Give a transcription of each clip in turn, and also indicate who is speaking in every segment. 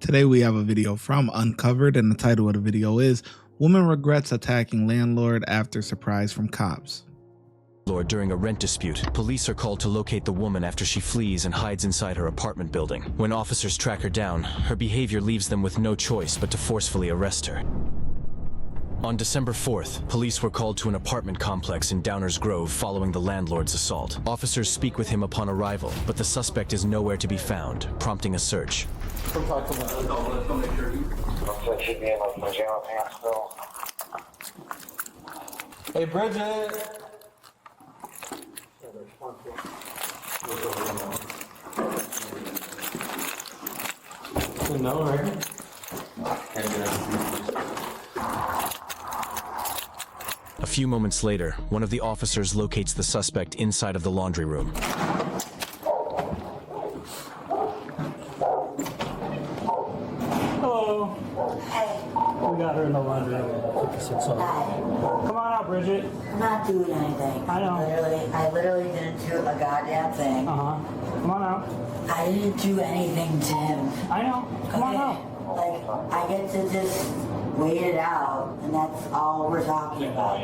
Speaker 1: Today we have a video from Uncovered, and the title of the video is Woman Regrets Attacking Landlord After Surprise from Cops.
Speaker 2: During a rent dispute, police are called to locate the woman after she flees and hides inside her apartment building. When officers track her down, her behavior leaves them with no choice but to forcefully arrest her. On December 4th, police were called to an apartment complex in Downers Grove following the landlord's assault. Officers speak with him upon arrival, but the suspect is nowhere to be found, prompting a search.
Speaker 3: Hey, Bridget! No, right?
Speaker 2: A few moments later, one of the officers locates the suspect inside of the laundry room.
Speaker 3: Hello. We got her in the laundry room. Come on out, Bridget.
Speaker 4: I'm not doing anything.
Speaker 3: I know.
Speaker 4: I literally didn't do a goddamn thing.
Speaker 3: Come on out.
Speaker 4: I didn't do anything to him.
Speaker 3: I know. Come on out.
Speaker 4: Like, I get to just wait it out, and that's all we're talking about.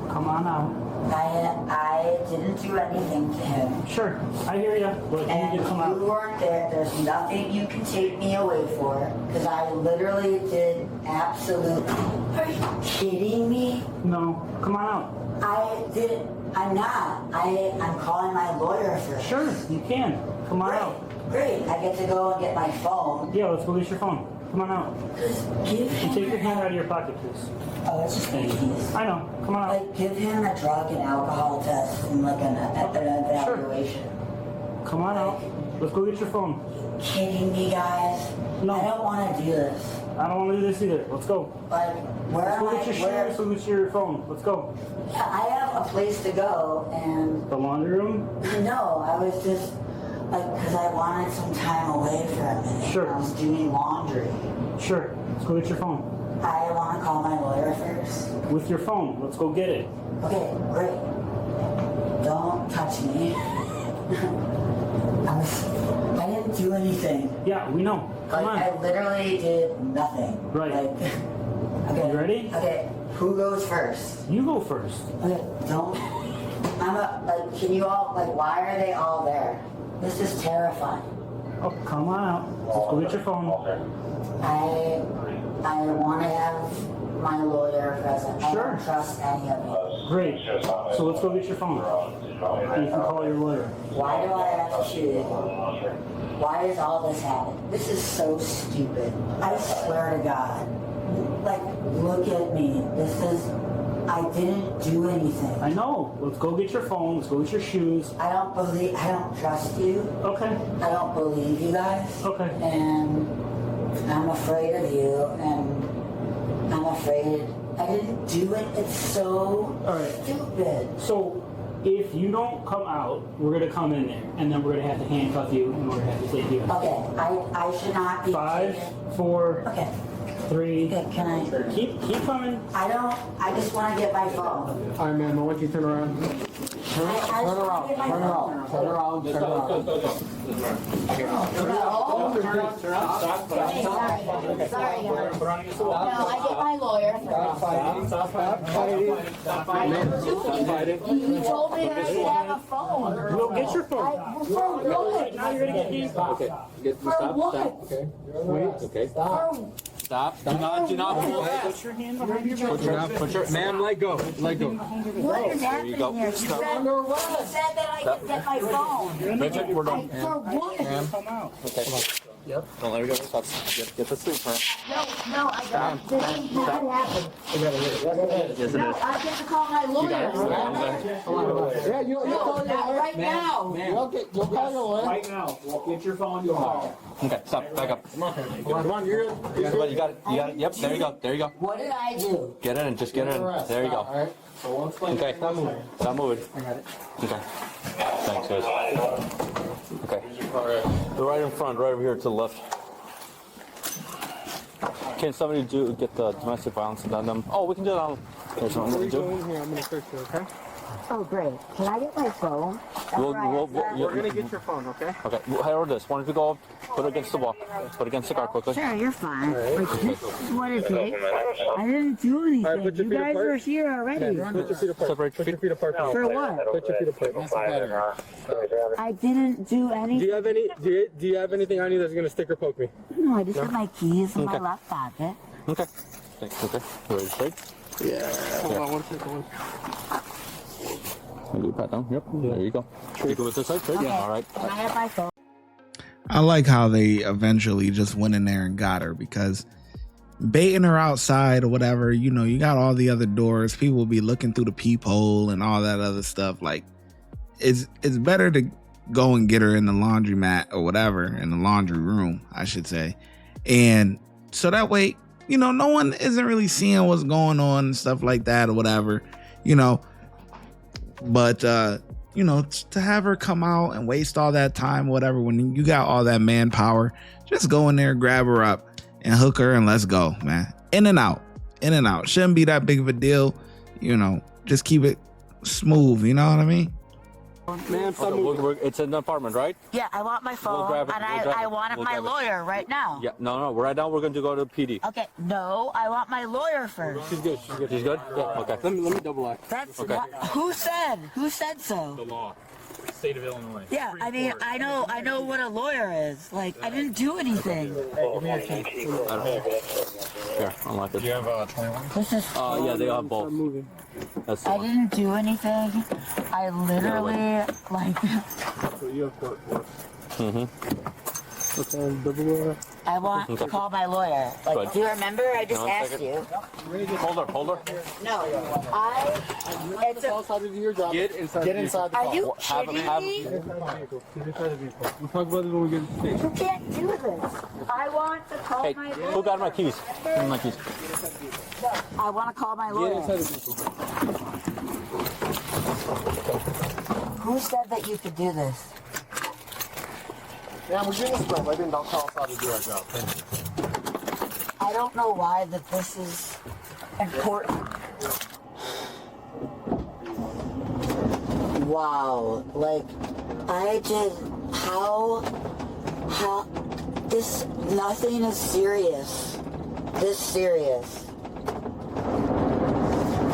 Speaker 3: Come on out.
Speaker 4: I didn't do anything to him.
Speaker 3: Sure. I hear you. But you need to come out.
Speaker 4: You weren't there. There's nothing you can take me away for, because I literally did absolutely. Are you kidding me?
Speaker 3: No. Come on out.
Speaker 4: I didn't. I'm not. I'm calling my lawyer first.
Speaker 3: Sure. You can. Come on out.
Speaker 4: Great. I get to go and get my phone.
Speaker 3: Yeah, let's go get your phone. Come on out.
Speaker 4: Just give him.
Speaker 3: Take your hand out of your pocket, please.
Speaker 4: Oh, it's just keys.
Speaker 3: I know. Come on out.
Speaker 4: Like, give him a drug and alcohol test and like an evaluation.
Speaker 3: Come on out. Let's go get your phone.
Speaker 4: Are you kidding me, guys?
Speaker 3: No.
Speaker 4: I don't want to do this.
Speaker 3: I don't want to do this either. Let's go.
Speaker 4: Like, where
Speaker 3: Let's
Speaker 4: am
Speaker 3: go
Speaker 4: I?
Speaker 3: get your shoes. Let's get your phone. Let's go.
Speaker 4: Yeah, I have a place to go, and
Speaker 3: The laundry room?
Speaker 4: no, I was just like, because I wanted some time away for a minute.
Speaker 3: Sure.
Speaker 4: I was doing laundry.
Speaker 3: Sure. Let's go get your phone.
Speaker 4: I want to call my lawyer first.
Speaker 3: With your phone. Let's go get it.
Speaker 4: Okay, great. Don't touch me. I didn't do anything.
Speaker 3: Yeah, we know. Come
Speaker 4: Like,
Speaker 3: on.
Speaker 4: I literally did nothing.
Speaker 3: Right.
Speaker 4: Like, okay.
Speaker 3: You ready?
Speaker 4: Okay. Who goes first?
Speaker 3: You go first.
Speaker 4: Okay. Don't. Like. Can you all like? Why are they all there? This is terrifying.
Speaker 3: Oh, come on out. Let's go get your phone.
Speaker 4: I want to have my lawyer present.
Speaker 3: Sure.
Speaker 4: I don't trust any of you.
Speaker 3: Great. So let's go get your phone. And you can call your lawyer.
Speaker 4: Why do I have to? Why does all this happen? This is so stupid. I swear to God. Like, look at me. I didn't do anything.
Speaker 3: I know. Let's go get your phone. Let's go get your shoes.
Speaker 4: I don't trust you.
Speaker 3: Okay.
Speaker 4: I don't believe you guys.
Speaker 3: Okay.
Speaker 4: And I'm afraid of you, and I'm afraid I didn't do it. It's so stupid.
Speaker 3: So, if you don't come out, we're going to come in there. And then we're going to have to handcuff you, and we're going to have to take you.
Speaker 4: Okay, I should not be
Speaker 3: 5,
Speaker 4: taken.
Speaker 3: 4,
Speaker 4: Okay.
Speaker 3: 3.
Speaker 4: Okay, can I?
Speaker 3: Keep coming.
Speaker 4: I just want to get my phone.
Speaker 5: All right, man, I want you to turn around. Turn around.
Speaker 4: Sorry. No, I get my lawyer. You told me I should have a phone.
Speaker 3: We'll get your phone.
Speaker 4: For what?
Speaker 3: Now you're going to get handcuffed.
Speaker 4: For what?
Speaker 5: Okay. Wait. Okay. Stop. Do not pull.
Speaker 3: Put your hand behind your back.
Speaker 5: Put your. Ma'am, let go. Let go.
Speaker 4: What is happening here? You said that I could get my phone.
Speaker 5: Bridget, we're done.
Speaker 4: For what?
Speaker 3: Come out.
Speaker 5: Okay. Yep. Don't let her go. Stop. Get the sleep, man.
Speaker 4: No, I don't. This is not happening.
Speaker 5: Yes, it
Speaker 4: No,
Speaker 5: is.
Speaker 4: I get to call my lawyer.
Speaker 5: Yeah, you'll call your lawyer.
Speaker 4: Right now.
Speaker 5: You'll call your lawyer.
Speaker 3: Right now. We'll get your phone. You'll call.
Speaker 5: Okay, stop. Back up. Come on, you're good. You got it. Yep, there you go.
Speaker 4: What did I do?
Speaker 5: Get in. Just get in. There you go.
Speaker 3: All right. So we'll explain.
Speaker 5: Okay. Stop moving.
Speaker 3: I got it.
Speaker 5: Okay. Thanks, guys. Okay. They're right in front, right over here to the left. Can somebody get the domestic violence done them? Oh, we can do it on. There's something we can do.
Speaker 3: Here, I'm going to search you, okay?
Speaker 4: Oh, great. Can I get my phone?
Speaker 5: We're
Speaker 3: We're going to get your phone, okay?
Speaker 5: Okay, how about this? Why don't you go up Put it against the wall. Put it against the car quickly.
Speaker 4: Sure, you're fine. Like, this is what it takes. I didn't do anything. You guys were here already.
Speaker 5: Put your feet apart. Separate your feet. Put your feet apart.
Speaker 4: For what?
Speaker 5: Put your feet apart.
Speaker 4: I didn't do anything.
Speaker 5: Do you have any? Do you have anything on you that's gonna stick or poke me?
Speaker 4: No, I just have my keys in my left pocket.
Speaker 5: Okay. Thanks. Okay. Ready to straight?
Speaker 6: Yeah. Hold on one second.
Speaker 5: Maybe pat down. Yep. There you go. You go with this side, straight?
Speaker 4: Okay.
Speaker 5: Yeah. All right.
Speaker 4: Can I have my phone?
Speaker 1: I like how they eventually just went in there and got her, because baiting her outside or whatever, you know, you got all the other doors. People will be looking through the peephole and all that other stuff. Like, it's better to go and get her in the laundromat or whatever, in the laundry room, I should say. And so that way, you know, no one isn't really seeing what's going on and stuff like that or whatever, you know. But, you know, to have her come out and waste all that time, whatever, when you got all that manpower, just go in there, grab her up and hook her and let's go, man. In and out. Shouldn't be that big of a deal. You know, just keep it smooth. You know what I mean?
Speaker 5: Man, it's an apartment, right?
Speaker 4: Yeah, I want my phone,
Speaker 5: grab it,
Speaker 4: and
Speaker 5: we'll grab
Speaker 4: I
Speaker 5: it,
Speaker 4: wanted
Speaker 5: we'll
Speaker 4: my
Speaker 5: grab it.
Speaker 4: lawyer right now.
Speaker 5: Yeah. No. Right now we're going to go to PD.
Speaker 4: Okay, no, I want my lawyer first.
Speaker 5: She's good. She's good. Yeah. Okay.
Speaker 6: Let me double check.
Speaker 4: That's
Speaker 5: Okay.
Speaker 4: not, who said so?
Speaker 7: The law, state of Illinois.
Speaker 4: Yeah, I mean, I know what a lawyer is. Like, I didn't do anything.
Speaker 5: Here, unlock it.
Speaker 7: Do you have 21?
Speaker 4: This is.
Speaker 5: Yeah, they have both. That's the
Speaker 4: I
Speaker 5: one.
Speaker 4: didn't do anything. I literally like.
Speaker 6: So you have court for. Okay, double.
Speaker 4: I want to call my lawyer. Like,
Speaker 5: Good.
Speaker 4: do you remember? I just
Speaker 5: One
Speaker 4: asked
Speaker 5: second.
Speaker 4: you.
Speaker 5: Hold her.
Speaker 4: No, It's a,
Speaker 6: Outside of your job. Get inside. Get inside the
Speaker 4: are
Speaker 6: car.
Speaker 4: you
Speaker 5: Have
Speaker 4: kidding
Speaker 5: have
Speaker 4: me?
Speaker 6: Get inside the vehicle. We'll talk about it when we get to the station.
Speaker 4: You can't do this. I want to call
Speaker 5: Hey,
Speaker 4: my
Speaker 5: who
Speaker 4: lawyer.
Speaker 5: got my keys? Give me my keys.
Speaker 4: I want to call my
Speaker 6: Get
Speaker 4: lawyer.
Speaker 6: inside the vehicle.
Speaker 4: Who said that you could do this?
Speaker 6: Yeah, we're getting this done. I didn't tell us how to do our job. Thank you.
Speaker 4: I don't know why that this is important. Wow, like, I just, how, this, nothing is serious. This serious.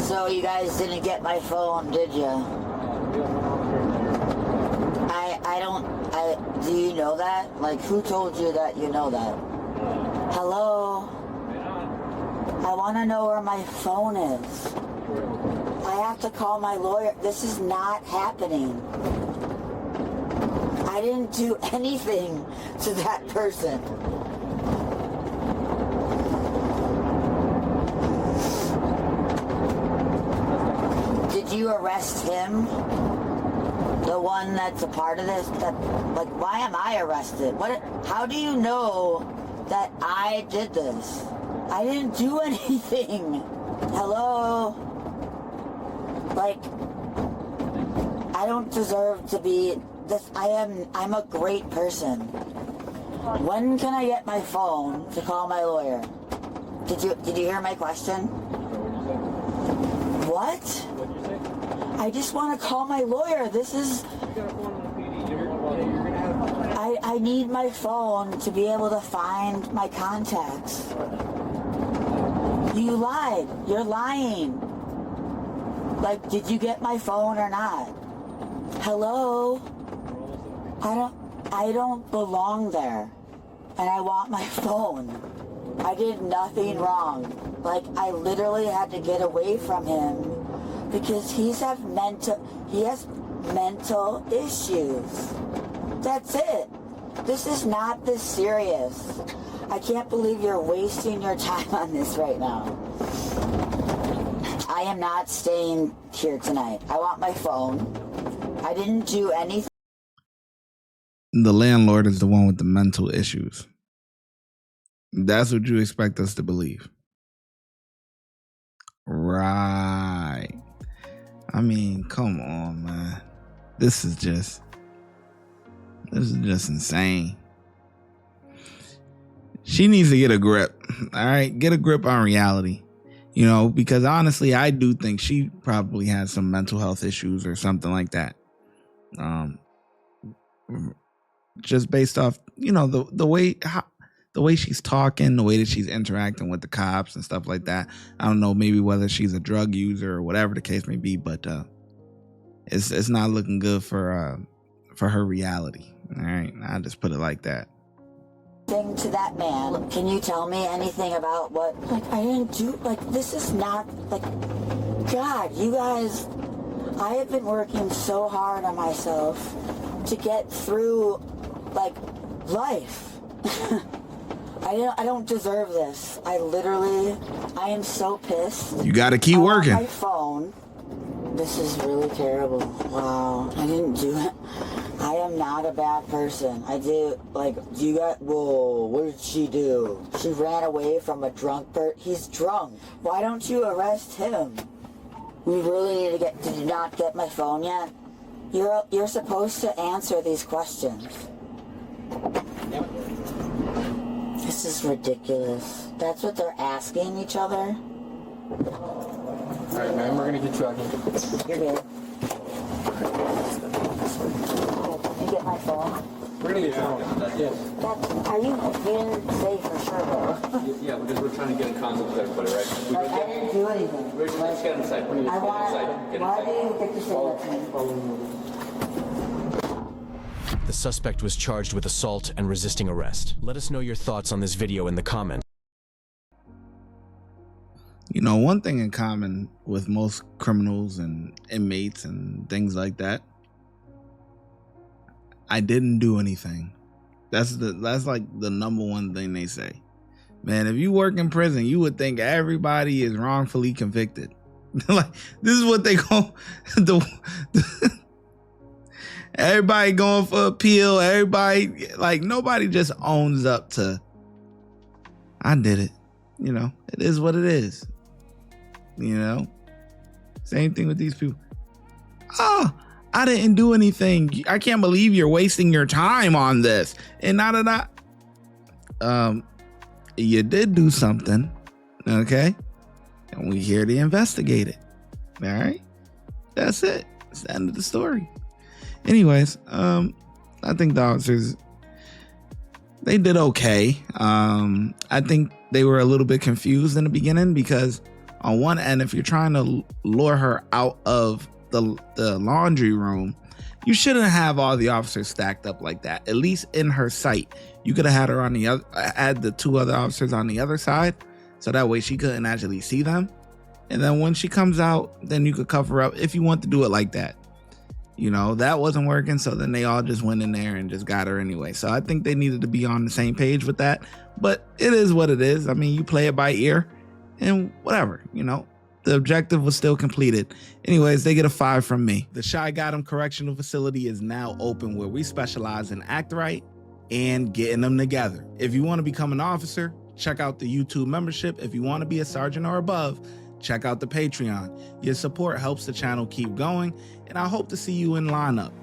Speaker 4: So you guys didn't get my phone, did you? Do you know that? Like, who told you that you know that? Hello? I want to know where my phone is. I have to call my lawyer. This is not happening. I didn't do anything to that person. Did you arrest him? The one that's a part of this? Like, why am I arrested? How do you know that I did this? I didn't do anything. Hello? Like, I don't deserve to be this. I'm a great person. When can I get my phone to call my lawyer? Did you hear my question? What? I just want to call my lawyer. This is... I need my phone to be able to find my contacts. You lied. You're lying. Like, did you get my phone or not? Hello? I don't belong there. And I want my phone. I did nothing wrong. Like, I literally had to get away from him because he has mental issues. That's it. This is not this serious. I can't believe you're wasting your time on this right now. I am not staying here tonight. I want my phone. I didn't do anything.
Speaker 1: The landlord is the one with the mental issues. That's what you expect us to believe. Right. I mean, come on, man. This is just insane. She needs to get a grip. All right, get a grip on reality. You know, because honestly, I do think she probably has some mental health issues or something like that. just based off, you know, the way she's talking, the way that she's interacting with the cops and stuff like that. I don't know, maybe whether she's a drug user or whatever the case may be, but it's not looking good for her reality. All right, I'll just put it like that.
Speaker 4: Thing to that man. Can you tell me anything about what? Like, I didn't do. Like, this is not like. God, you guys. I have been working so hard on myself to get through, like, life. I don't deserve this. I am so pissed.
Speaker 1: You got to keep working.
Speaker 4: My phone. This is really terrible. Wow, I didn't do it. I am not a bad person. I did, like, whoa, what did she do? She ran away from a drunk he's drunk. Why don't you arrest him? We really need to did you not get my phone yet? You're supposed to answer these questions. This is ridiculous. That's what they're asking each other?
Speaker 6: Alright, man, we're gonna get you out here.
Speaker 4: You're good. Can you get my phone?
Speaker 6: We're gonna get you out. Yes.
Speaker 4: You didn't say for sure, though.
Speaker 5: Yeah, because we're trying to get in contact with everybody, right?
Speaker 4: Like, I didn't do anything.
Speaker 5: Let's get inside.
Speaker 4: Why do you get to say that to me?
Speaker 2: The suspect was charged with assault and resisting arrest. Let us know your thoughts on this video in the comments.
Speaker 1: You know, one thing in common with most criminals and inmates and things like that, I didn't do anything. That's like the number one thing they say. Man, if you work in prison, you would think everybody is wrongfully convicted. Like, this is what they call everybody going for appeal. Everybody, like, nobody just owns up to, I did it. You know, it is what it is. You know, same thing with these people. Oh, I didn't do anything. I can't believe you're wasting your time on this. And you did do something, okay? And we're here to investigate it. All right, that's it. It's the end of the story. Anyways, I think the officers, they did okay. I think they were a little bit confused in the beginning because on one end, if you're trying to lure her out of the laundry room, you shouldn't have all the officers stacked up like that, at least in her sight. You could have had her on the other, add the two other officers on the other side, so that way she couldn't actually see them. And then when she comes out, then you could cover her up if you want to do it like that. You know, that wasn't working, so then they all just went in there and just got her anyway. So I think they needed to be on the same page with that, but it is what it is. I mean, you play it by ear and whatever, you know. The objective was still completed. Anyways, they get a 5 from me. The ShyGotEm Correctional Facility is now open, where we specialize in act right and getting them together. If you want to become an officer, check out the YouTube membership. If you want to be a sergeant or above, check out the Patreon. Your support helps the channel keep going, and I hope to see you in lineup.